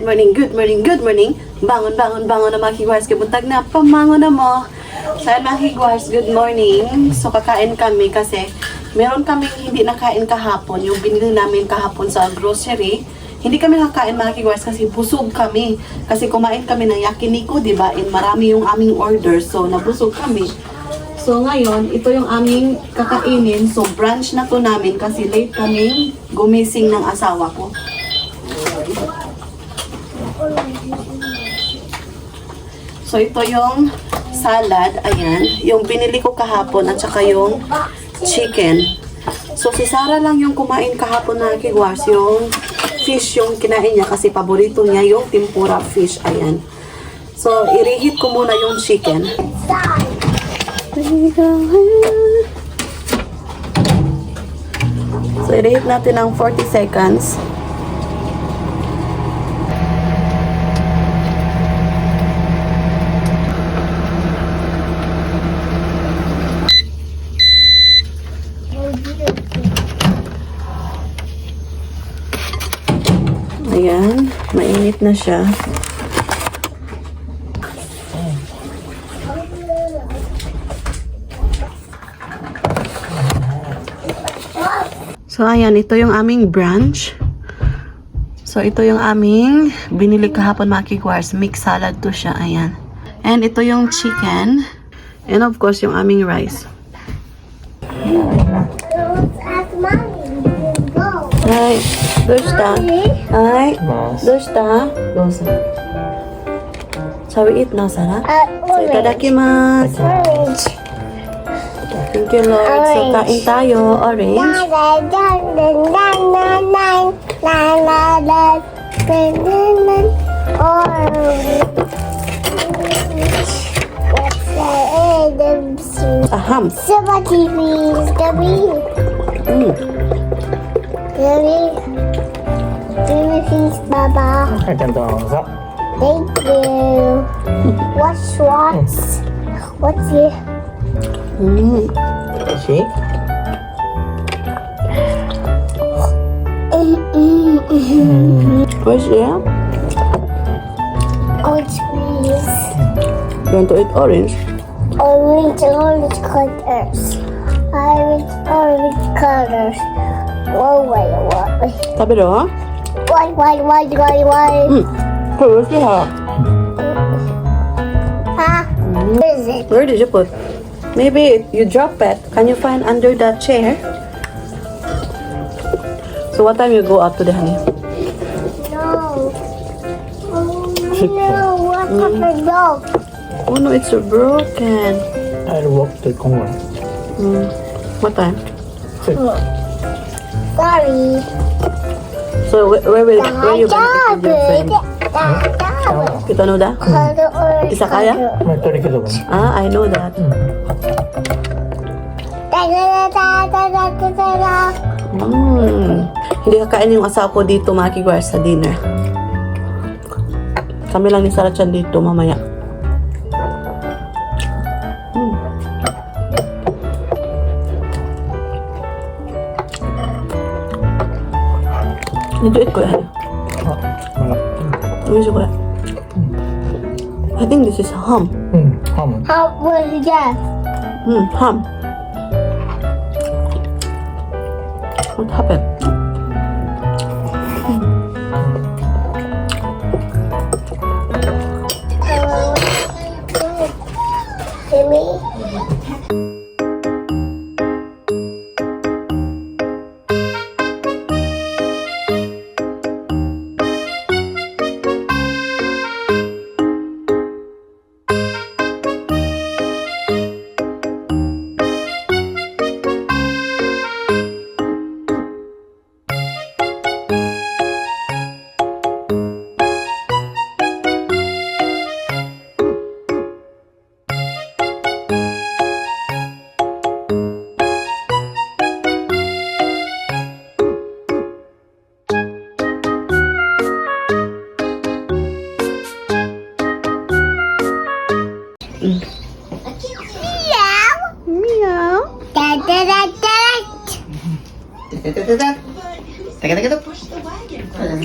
morning, good morning, good morning. Bangon, bangon, bangon na mga higwars. Kabuntag na, pamangon na mo. So, mga higwars, good morning. So, kakain kami kasi meron kami hindi nakain kahapon. Yung binili namin kahapon sa grocery. Hindi kami nakain mga higwars kasi busog kami. Kasi kumain kami ng yakiniku, di ba? And marami yung aming order. So, nabusog kami. So, ngayon, ito yung aming kakainin. So, brunch na to namin kasi late kami gumising ng asawa ko. So, ito yung salad. Ayan. Yung binili ko kahapon at saka yung chicken. So, si Sarah lang yung kumain kahapon na kigwars. Yung fish yung kinain niya kasi paborito niya yung tempura fish. Ayan. So, i-reheat ko muna yung chicken. So, i-reheat natin ng 40 seconds. Ayan, mainit na siya. So, ayan, ito yung aming brunch. So, ito yung aming binili kahapon mga kigwars. Mixed salad to siya, ayan. And ito yung chicken. And of course, yung aming rice. Hi, dosta. Hi, dosta. Dosa. Shall we eat now, Sarah? So, itadakimasu. Thank you, Lord. So, kain tayo. Orange. Aham. Somebody please, Debbie. Debbie. Debbie, please, Baba. Thank you. What's here? See? What's there? Orange, please. You want to eat orange? Orange colors. Orange colors. Wait. Sabi do, ha? Why? Where's it? Huh? Where is it? Where did you put? Maybe you drop it. Can you find under that chair? So what time you go out today, honey? No. No, what happened? No. Oh no, it's broken. I'll walk to Congo. What time? Sorry. So where you gonna eat with your friend? Kita know that? Isa kaya? I know that. Hindi kakain yung asawa ko dito mga kigwars sa dinner. Kami lang ni Sarah Chan dito mamaya. Dito eat ko yan. Ano ko yan? I think this is ham. Ham. How was it? Ham. What happened? Jimmy?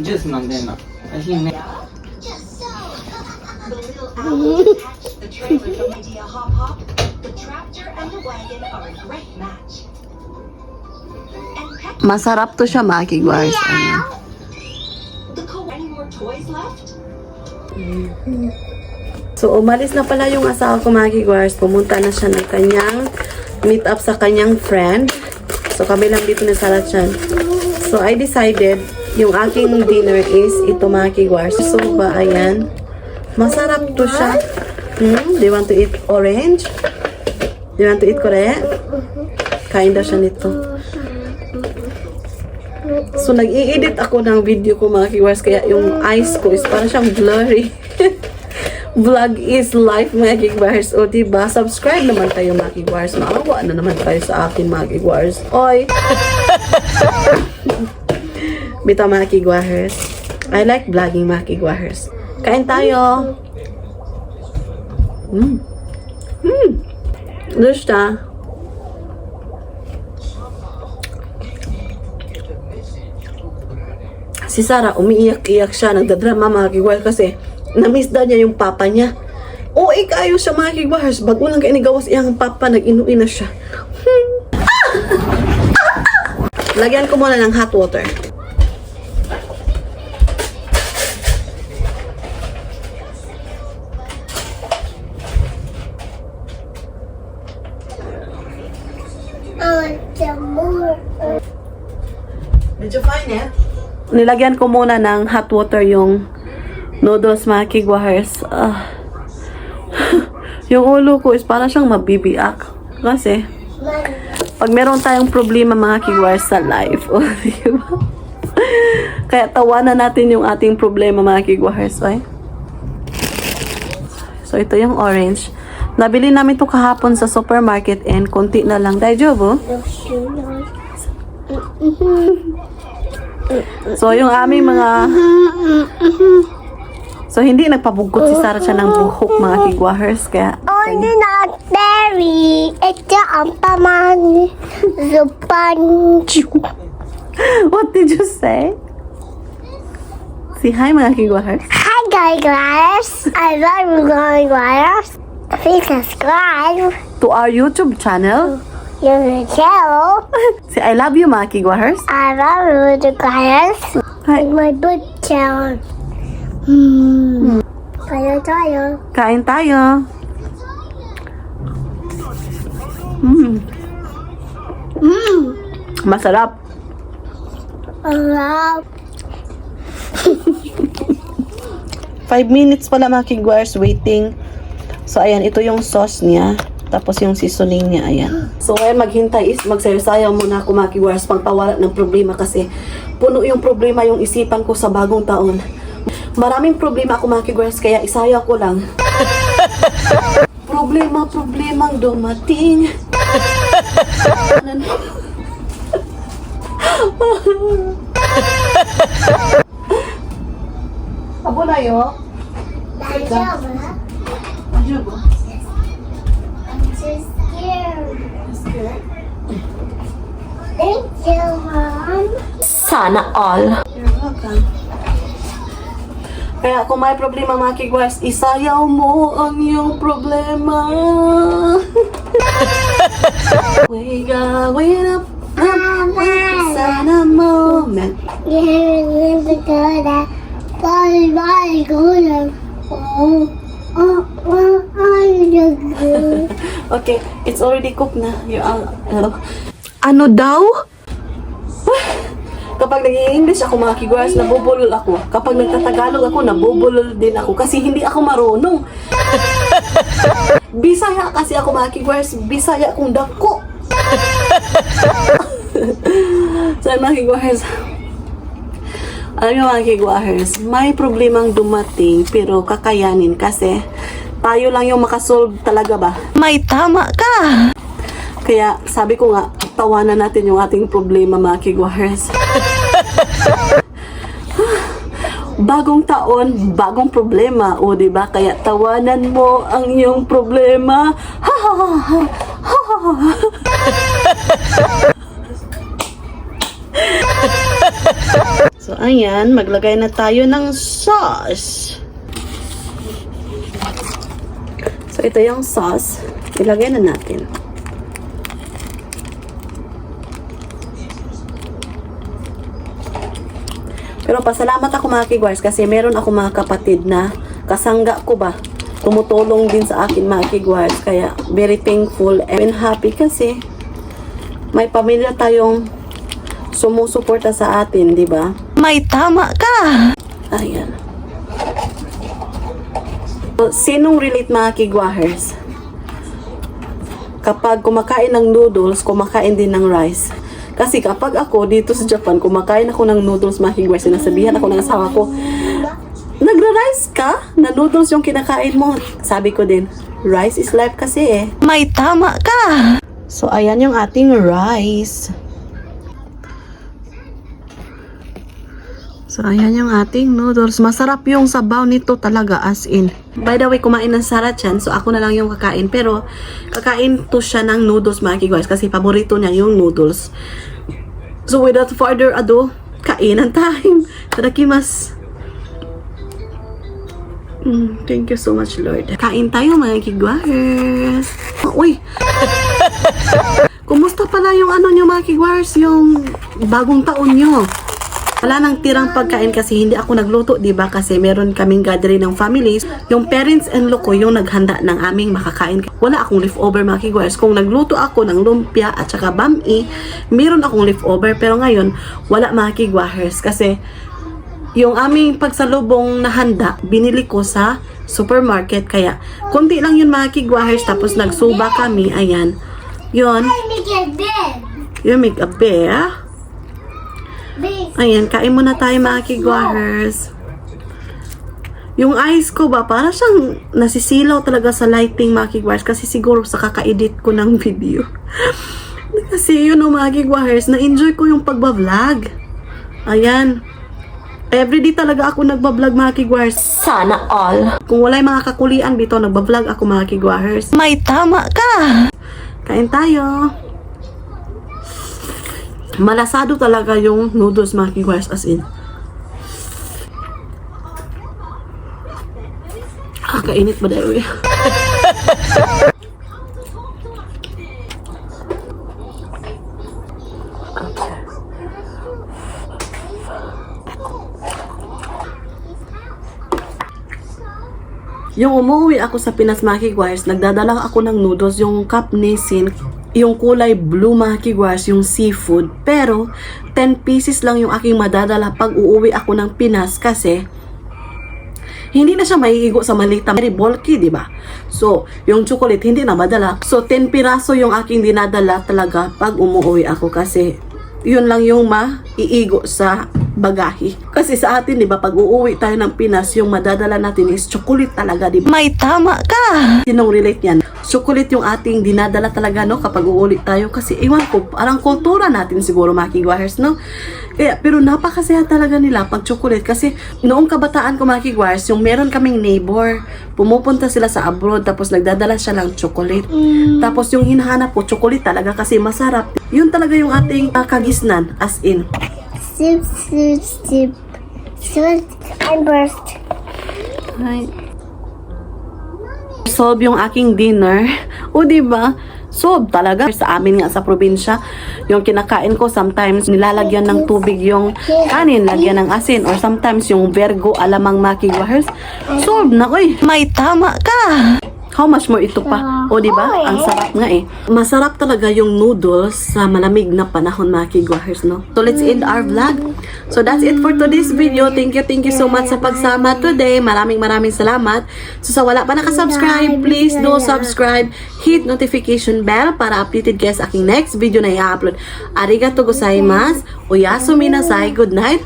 ジュース飲んでんの。美味しいね。The trailer from Idea Hop Hop, the tractor and the wagon are a great match. And Peck, Masarap to siya, mga kigwars. Ayan. any more toys left? So, umalis na pala yung asawa ko, mga kigwars. Pumunta na siya ng kanyang meet up sa kanyang friend. So, kami lang dito ni Sarachan. So, I decided, yung aking dinner is ito, mga kigwars. So, ba, ayan. Masarap to siya. Do you want to eat orange? Do you want to eat kore? Kain daw siya nito. So, nag-i-edit ako ng video ko, mga kigwars. Kaya yung eyes ko is parang siyang blurry. Vlog is life, mga kigwars. O, diba? Subscribe naman kayo, mga kigwars. Maawa na naman kayo sa akin, mga kigwars. Oy! Bita, mga kigwars. I like vlogging, mga kigwars. Kain tayo. Gusto? Si Sarah, umiiyak-iyak siya, nagdadrama, mga kigwars, kasi na-miss daw niya yung papa niya. O, kayo siya, mga kigwars. Bago lang kayo nigawas iyang papa, nag-inuwi na siya. Lagyan ko muna ng hot water. I want some more. Did you find it? Nilagyan ko muna ng hot water yung noodles, mga kigwars. Yung ulo ko is parang siyang mabibiyak. Kasi, pag meron tayong problema, mga kigwars, sa life, o, diba? Kaya tawanan natin yung ating problema, mga kigwars. Okay? So, ito yung orange. Nabili namin ito kahapon sa supermarket and konti na lang. Daijoubu? So, yung aming mga... So, hindi nagpabugot si Sarah siya ng buhok, mga kigwahers. Kaya... Only not berry. Ito ang paman. Zupanju. What did you say? Say hi, mga kigwahers. Hi guys. I love you guys. Please subscribe. To our YouTube channel. Your channel. Say I love you, mga kigwahers. I love you guys. Hi. My book channel. Tayo. Kain tayo. Masarap. I love. 5 minutes pala, mga kigwahers, waiting. So, ayan, ito yung sauce niya. Tapos yung seasoning niya, ayan. So, ngayon maghintay is magsayaw-sayaw muna ako, mga kigwahers, pangpawala ng problema kasi puno yung problema yung isipan ko sa bagong taon. Maraming problema ako, mga kigwahers, kaya isayaw ko lang. Problemang dumating. Abo na yo. I'm so scared. Thank you, Mom. Sana all. You're welcome. Kaya kung may problema, mga kigwars, isayaw mo ang iyong problema. Wake up, sana moment. You're the good. Bye, good. Okay, it's already cooked na. Ano daw? Kapag nag-i-English ako, mga kigwars, nabubulol ako. Kapag nagtatagalog ako, nabubulol din ako. Kasi hindi ako marunong. Bisaya kasi ako, mga kigwars. Bisaya kung dako. So, mga kigwars, alam niyo, mga kigwahers, may problemang dumating pero kakayanin kasi tayo lang yung makasolve talaga ba? May tama ka! Kaya sabi ko nga, tawanan natin yung ating problema, mga kigwahers. Bagong taon, bagong problema, o diba? Kaya tawanan mo ang iyong problema. Ha ha ha ha ha ha. So, ayan, maglagay na tayo ng sauce. ito yung sauce. Ilagay na natin. Pero pasalamat ako mga kigwars kasi meron ako mga kapatid na kasangga ko ba. Tumutulong din sa akin mga kigwars. Kaya very thankful and happy kasi may pamilya tayong sumusuporta sa atin, di ba? May tama ka! Ayan. So, sinong relate mga kigwahers? Kapag kumakain ng noodles, kumakain din ng rice. Kasi kapag ako dito sa Japan, kumakain ako ng noodles mga kigwahers, sinasabihan ako ng asawa ko, nagra-rice ka? Na noodles yung kinakain mo. Sabi ko din, rice is life kasi eh. May tama ka! So, ayan yung ating rice. So, ayan yung ating noodles. Masarap yung sabaw nito talaga, as in. By the way, kumain ng Sarachan, so ako na lang yung kakain. Pero, kakain to siya ng noodles, mga kigwars, kasi paborito niya yung noodles. So, without further ado, kainan time. Tadakimasu. Thank you so much, Lord. Kain tayo, mga kigwars. Uy! Kumusta pala yung ano nyo, mga kigwars? Yung bagong taon nyo? Wala nang tirang pagkain kasi hindi ako nagluto, diba? Kasi meron kaming gathering ng families. Yung parents-in-law ko yung naghanda ng aming makakain. Wala akong leftover, mga kigwars. Kung nagluto ako ng lumpia at saka bami, meron akong leftover. Pero ngayon, wala, mga kigwars. Kasi yung aming pagsalubong na handa, binili ko sa supermarket. Kaya, konti lang yun, mga kigwars. Tapos nagsuba kami, ayan. Yun. Make it big. You make a bear. Big. Ayan, kain muna tayo mga kigwahers. Yung eyes ko ba, para siyang nasisilaw talaga sa lighting mga kigwahers kasi siguro sa kaka-edit ko ng video. Kasi yun o mga kigwahers, na-enjoy ko yung pagbablog. Ayan. Everyday talaga ako nagbablog mga kigwahers. Sana all. Kung wala yung mga kakulian dito, nagbablog ako mga kigwahers. May tama ka! Kain tayo. Malasado talaga yung noodles mga kigwars, as in. Kainit ba dahil? Yung umuwi ako sa Pinas mga kigwars, nagdadala ako ng noodles, yung cup Nissin, yung kulay blue mga kigwars, yung seafood. Pero, 10 pieces lang yung aking madadala pag uuwi ako ng Pinas kasi hindi na siya maiigo sa malita. Very bulky, di ba? So, yung chocolate hindi na madala. So, 10 piraso yung aking dinadala talaga pag umuwi ako kasi yun lang yung maiigo sa bagahe. Kasi sa atin, di ba, pag uuwi tayo ng Pinas, yung madadala natin is chocolate talaga, di ba? May tama ka! Sinong relate yan? Chocolate yung ating dinadala talaga, no, kapag uuwi tayo. Kasi, iwan ko, parang kultura natin siguro, mga kigwahers, no? Kaya, pero napakasaya talaga nila pag chocolate. Kasi, noong kabataan ko, mga kigwahers, yung meron kaming neighbor, pumupunta sila sa abroad, tapos nagdadala siya lang chocolate. Tapos, yung hinahanap ko, chocolate talaga kasi masarap. Yun talaga yung ating kagisnan, as in. Soup, soup, soup. Soup and burst. Hi. Solve yung aking dinner. O, diba? Solve talaga. Sa amin nga sa probinsya, yung kinakain ko, sometimes nilalagyan ng tubig yung kanin, lagyan ng asin, or sometimes yung vergo alamang makigwahers. Solve na ko eh. May tama ka! How much more ito pa? O, diba? Ang sarap nga eh. Masarap talaga yung noodles sa malamig na panahon, mga kigwahers, no? So, let's end our vlog. So, that's it for today's video. Thank you so much sa pagsama today. Maraming salamat. So, sa wala pa nakasubscribe, please do subscribe. Hit notification bell para updated kayo sa aking next video na i-upload. Arigato gozaimasu. Oyasumi nasai. Good night.